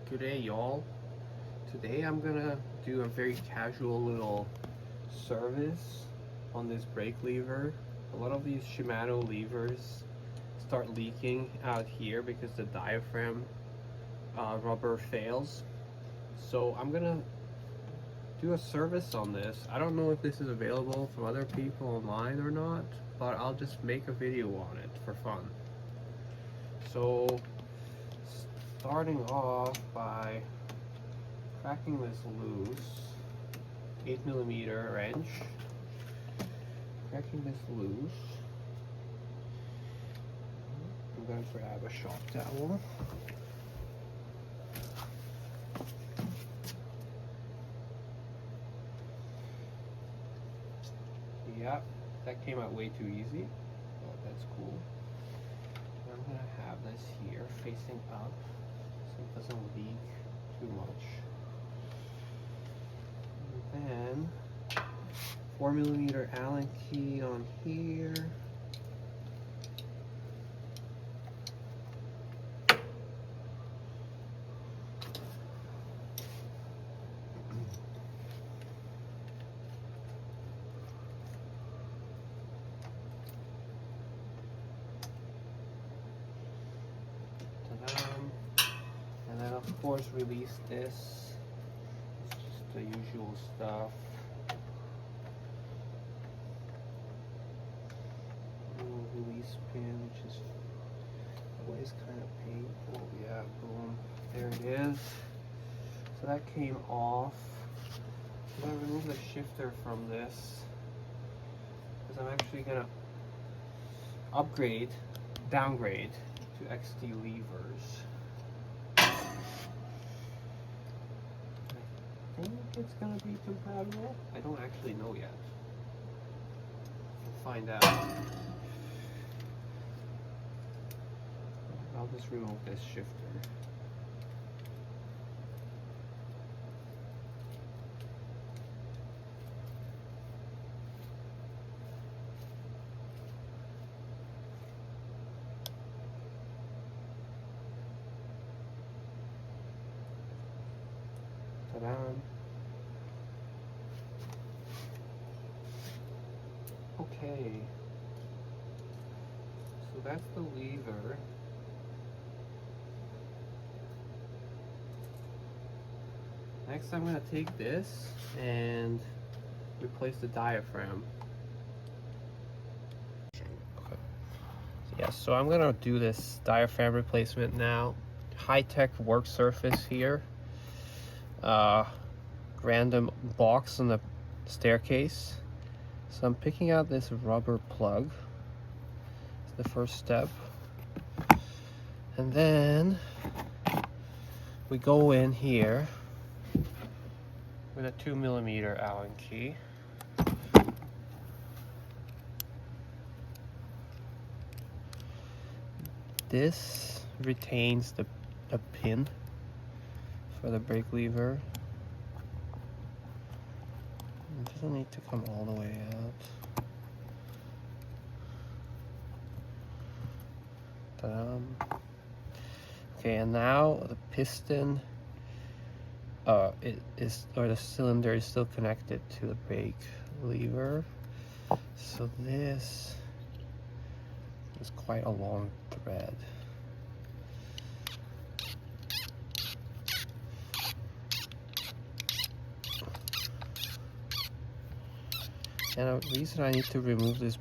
Good day, y'all. Today I'm gonna do a very casual little service on this brake lever. A lot of these Shimano levers start leaking out here because the diaphragm rubber fails. So I'm gonna do a service on this. I don't know if this is available from other people online or not, but I'll just make a video on it for fun. So starting off by cracking this loose, 8mm wrench, cracking this loose. I'm going to grab a shop towel. Yep, that came out way too easy, but that's cool. I'm going to have this here facing up so it doesn't leak too much. And then 4mm Allen key on here. And then of course release this. It's just the usual stuff. Release pin, which is always kind of painful. Yeah, boom, there it is. So that came off. I'm gonna remove the shifter from this because I'm actually gonna downgrade to XT levers. I think it's gonna be compatible. I don't actually know yet. We'll find out. I'll just remove this shifter. Ta-da! Okay. So that's the lever. Next I'm going to take this and replace the diaphragm. Okay. So I'm going to do this diaphragm replacement now. High-tech work surface here. Random box on the staircase. So I'm picking out this rubber plug. It's the first step. And then we go in here with a 2mm Allen key. This retains the pin for the brake lever. It doesn't need to come all the way out. Ta-da. Okay, and now the piston the cylinder is still connected to the brake lever. So this is quite a long thread. And the reason I need to remove this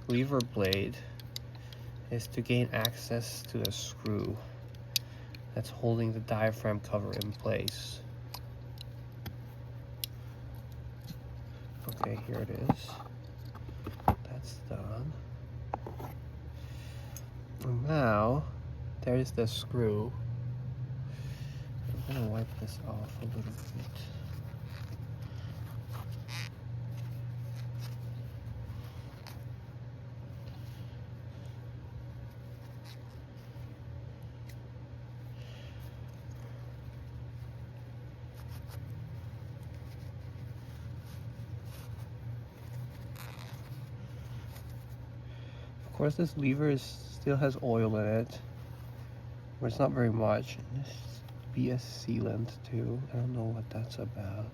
lever blade is to gain access to the screw that's holding the diaphragm cover in place. Okay, here it is. That's done. And now, there's the screw. I'm gonna wipe this off a little bit. Of course, this lever still has oil in it, but it's not very much. be a sealant too. I don't know what that's about.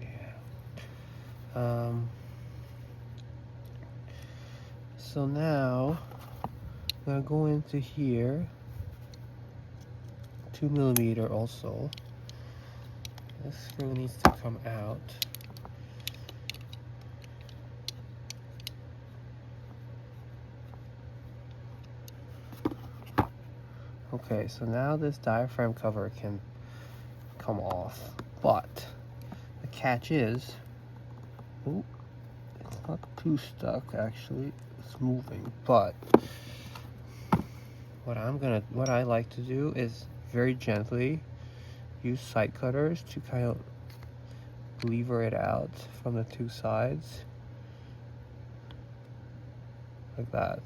Yeah. So now I'm gonna go into here, 2mm also. This screw needs to come out. Okay, so now this diaphragm cover can come off, but the catch is, oh, it's not too stuck actually, it's moving, but what I like to do is very gently use side cutters to kind of lever it out from the two sides, like that.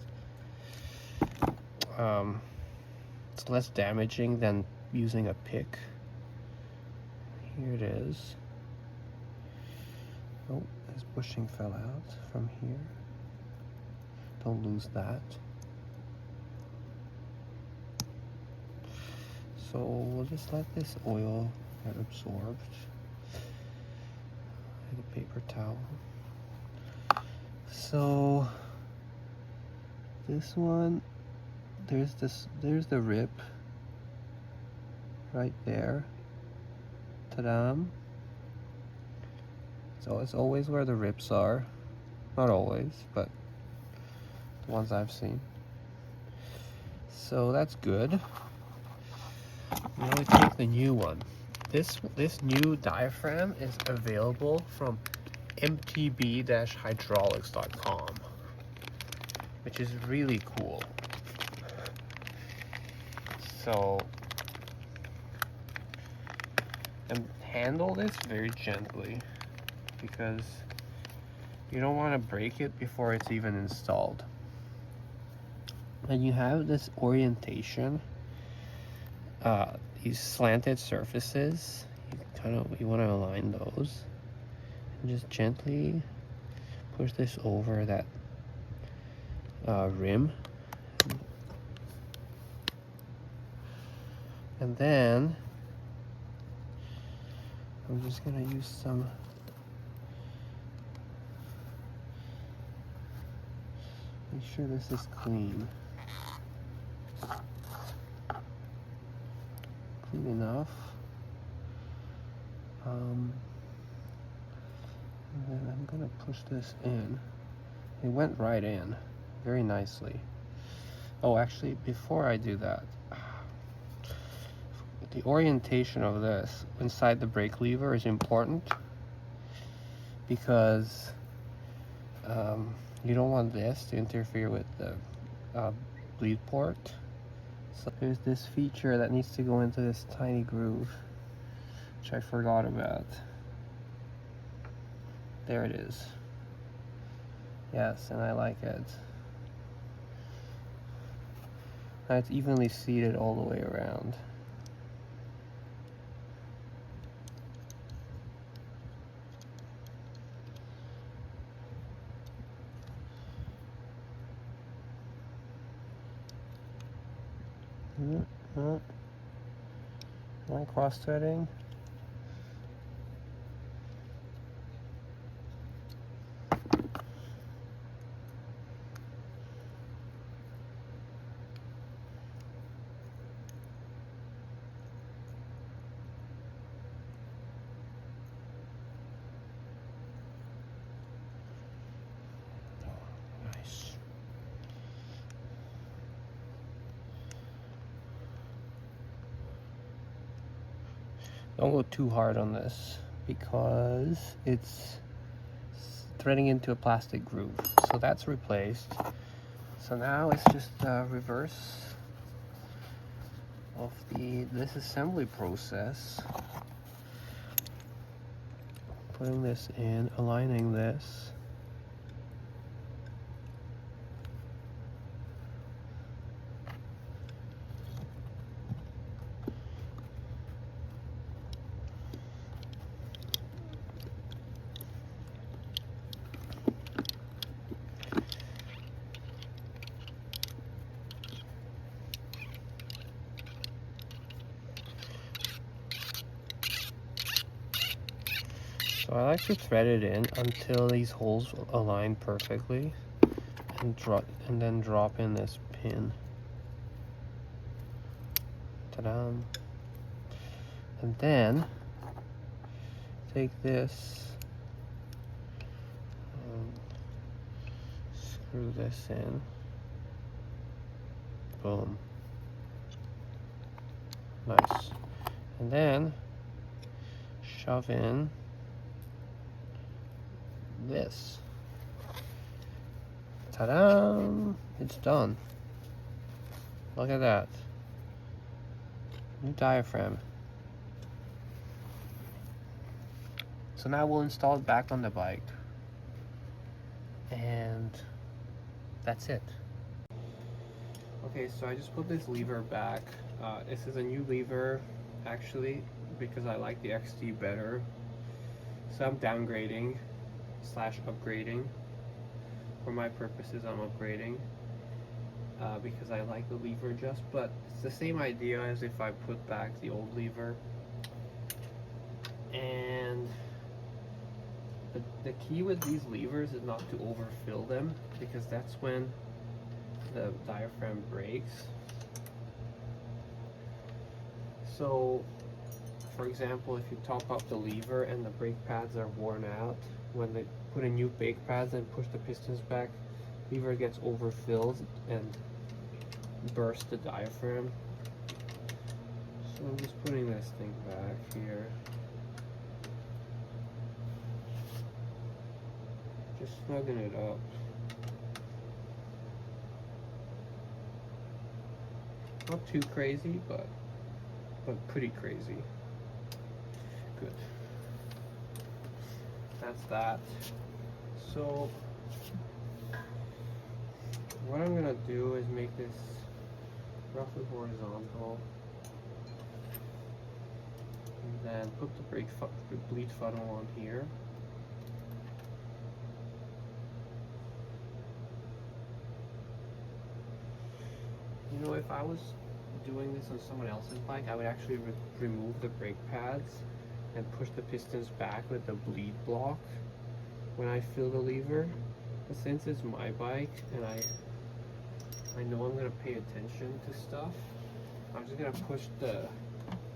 It's less damaging than using a pick. Here it is. Oh, this bushing fell out from here. Don't lose that. So we'll just let this oil get absorbed. And a paper towel. So this one, there's the rip right there. Ta-da! So it's always where the rips are. Not always, but the ones I've seen. So that's good. Now we take the new one. This new diaphragm is available from mtb-hydraulics.com, which is really cool. So, and handle this very gently because you don't want to break it before it's even installed. And you have this orientation, these slanted surfaces. You want to align those, and just gently push this over that rim, and then I'm just gonna use some make sure this is clean. Clean enough. And then I'm gonna push this in. It went right in very nicely. Oh, actually, before I do that, the orientation of this inside the brake lever is important because you don't want this to interfere with the bleed port. So there's this feature that needs to go into this tiny groove, which I forgot about. There it is. Yes, and I like it. Now it's evenly seated all the way around. Am I cross-threading? Don't go too hard on this because it's threading into a plastic groove. So that's replaced. So now it's just reverse of the disassembly process. Putting this in, aligning this. So I like to thread it in until these holes align perfectly, and then drop in this pin. Ta-da! And then take this and screw this in. Boom. Nice. And then shove in this. Ta-da! It's done. Look at that. New diaphragm. So now we'll install it back on the bike. And that's it. Okay, so I just put this lever back. This is a new lever, actually, because I like the XT better. So I'm downgrading / upgrading. For my purposes, I'm upgrading because I like the lever adjust, but it's the same idea as if I put back the old lever. And the key with these levers is not to overfill them, because that's when the diaphragm breaks. So, for example, if you top up the lever and the brake pads are worn out, when they put in new brake pads and push the pistons back, lever gets overfilled and bursts the diaphragm. So I'm just putting this thing back here. Just snugging it up. Not too crazy, but pretty crazy. Good. That's that. So what I'm gonna do is make this roughly horizontal, and then put the bleed funnel on here. You know, if I was doing this on someone else's bike, I would actually remove the brake pads and push the pistons back with the bleed block when I feel the lever. But since it's my bike and I know I'm going to pay attention to stuff, I'm just going to push the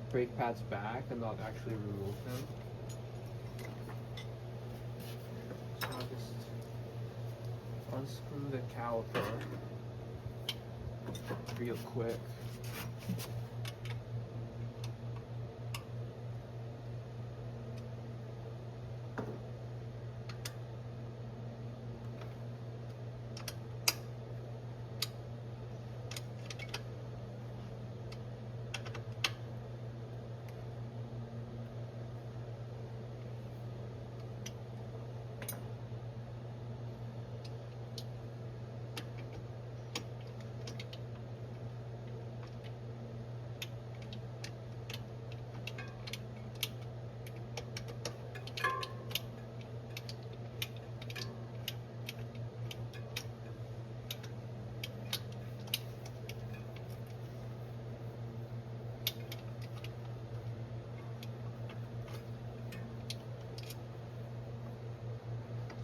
brake pads back and not actually remove them. So I'll just unscrew the caliper real quick.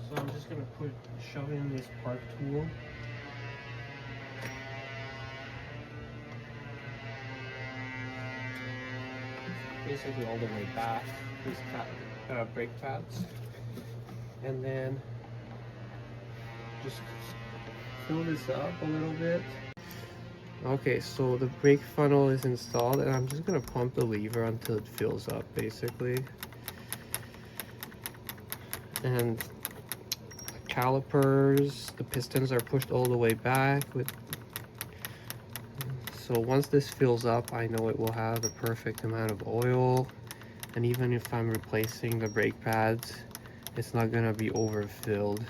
So I'm just going to shove in this part tool. Basically all the way back, these brake pads. And then just fill this up a little bit. Okay, so the brake funnel is installed, and I'm just going to pump the lever until it fills up, basically. And calipers, the pistons are pushed all the way back so once this fills up, I know it will have the perfect amount of oil, and even if I'm replacing the brake pads, it's not going to be overfilled,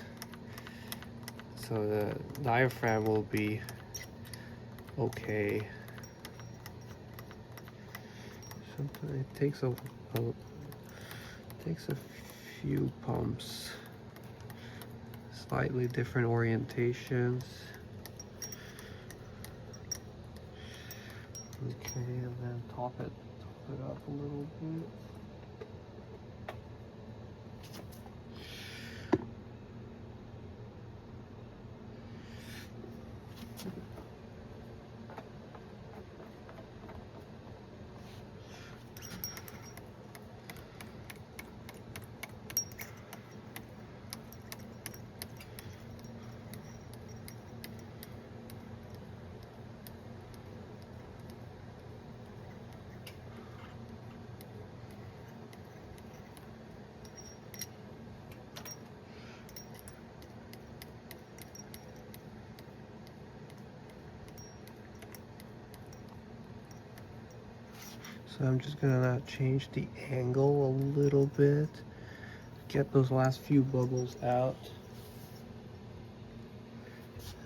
so the diaphragm will be okay. Sometimes it takes a few pumps. Slightly different orientations. Okay, and then top it up a little bit. So I'm just gonna change the angle a little bit, get those last few bubbles out,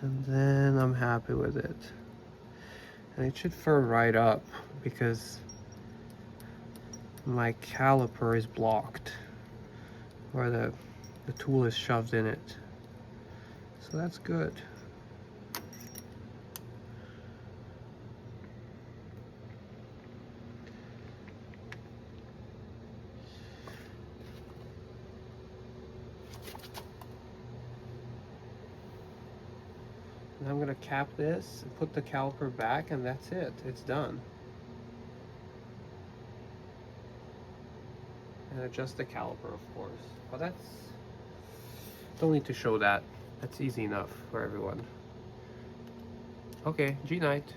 and then I'm happy with it. And it should firm right up because my caliper is blocked, or the tool is shoved in it. So that's good. And I'm gonna cap this, put the caliper back, and that's it. It's done. And adjust the caliper, of course. But don't need to show that. That's easy enough for everyone. Okay, G night.